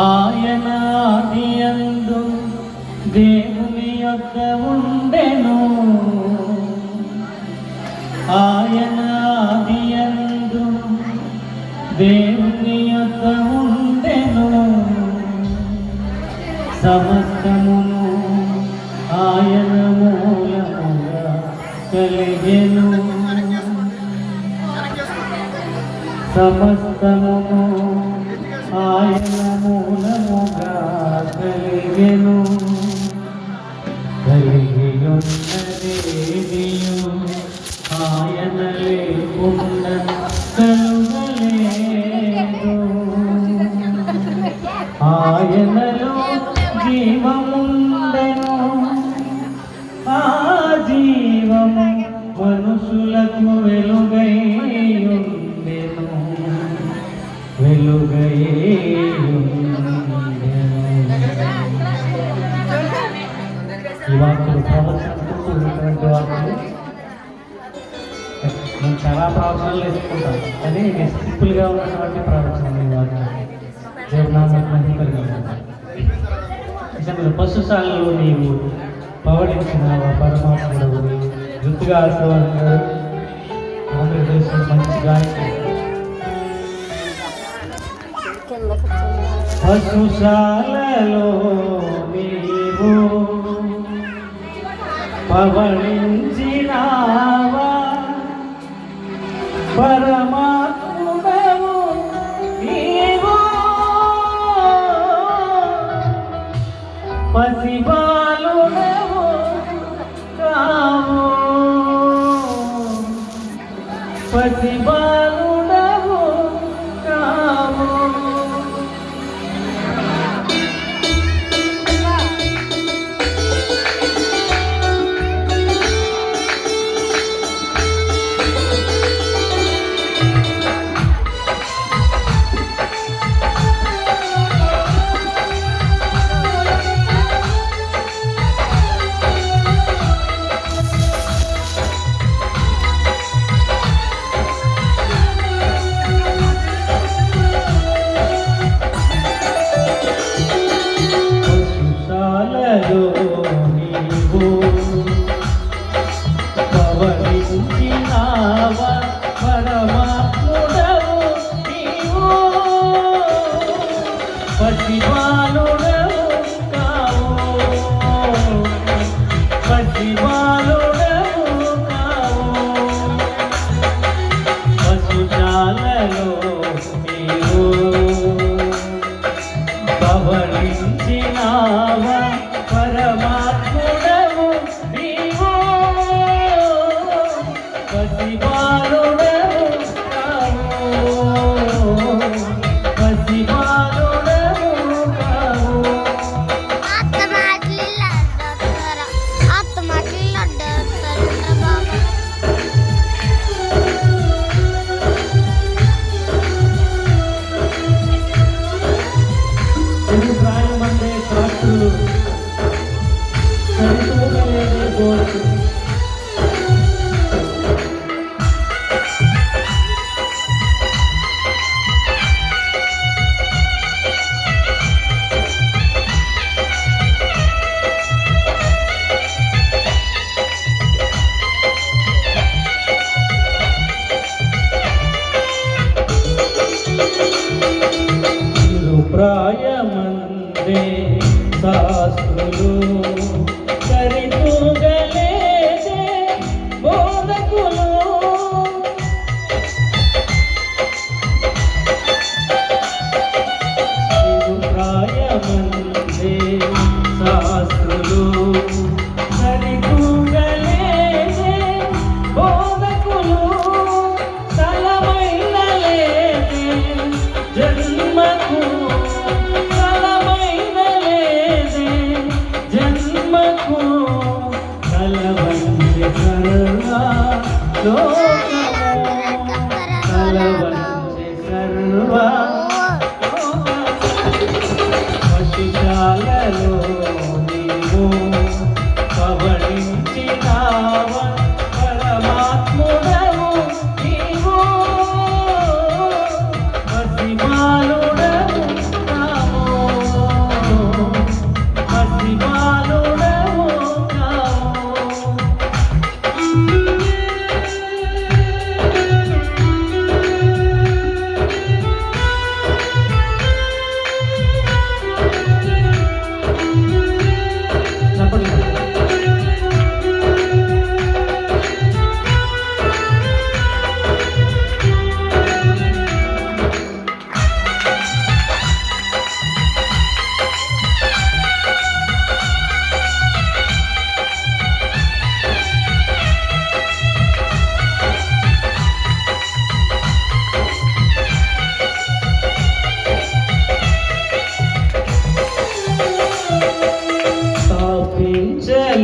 ఆయన ఆదియందు దేవుని యొక్క ఉండెను, ఆయన ఆదియందు దేవుని యొక్క ఉండెను, సమస్తమును ఆయన మూలముగా కలిగెను, సమస్తమును ఆయన మూలముగా కలిగెను, కలిగియున్నదేదియు ఆయన లేకుండా కలుగలేదు, ఆయనలో జీవముండెను, ఆ జీవము మనుషులకు వెలుగై ఉండెను, వెలుగై ఉండెను. ఈ వాక్యం ప్రవచనటువంటి వాక్యం నేను చాలా ప్రవచనాలు వేసుకుంటాను, కానీ సింపుల్గా ఉన్నటువంటి ప్రవచనం ఈ వాక్యం దేవుడు పశుశాలలో నీవు పవడించిన పరమాత్ముడు గుర్తుగా ఆశీర్వాదం ఆంధ్రప్రదేశ్లో మంచి గాయకుడు. పశుశాలలో నీవు పవడించినావా పరమాత్ముడవు నీవు, పసిబాలుడవు కావు, పసిబాలుడవు కావు. నీవు పవడించినావా పరమాత్ముడవు నీవు, పసిబాలుడవు కావు, పసిబాలుడవు కావు. పశుశాలలో నీవు పవడించినావా పరమాత్ముడవు నీవు, పసిబాలుడవు కావు, పసిబాలుడవు కావు. ప్రాయం అంటే శాస్త్రులు సరితూగలేని కోరిక. ప్రాయమందే శాస్త్రులు సరితూగలేదే బోధకులు, ప్రాయమందే శాస్త్రులు సరితూగలేదే బోధకులు, తలమైన లేదే జన్మకు, తలమైన లేదే జన్మ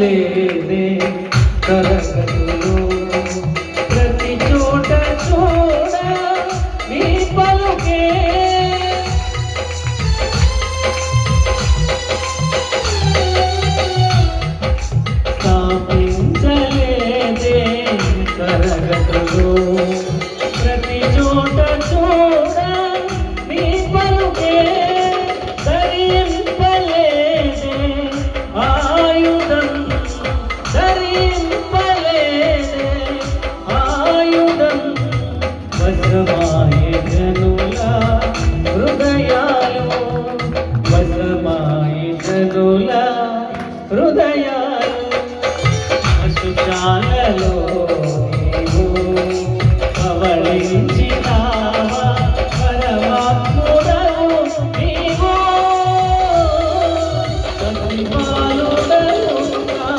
వినిపించలేదే తరగతులు ప్రతి చోట చూడ నీ పలుకే స్థాపించలేదే తరగతులు ప్రతి చోట చూడ నీ పలుకే ధరింపలేదే ఆయుధం ధరింపలేదే ఆయుధం వశమాయే జనుల హృదయాలు వశమాయే జనుల హృదయాలు పశుశాలలో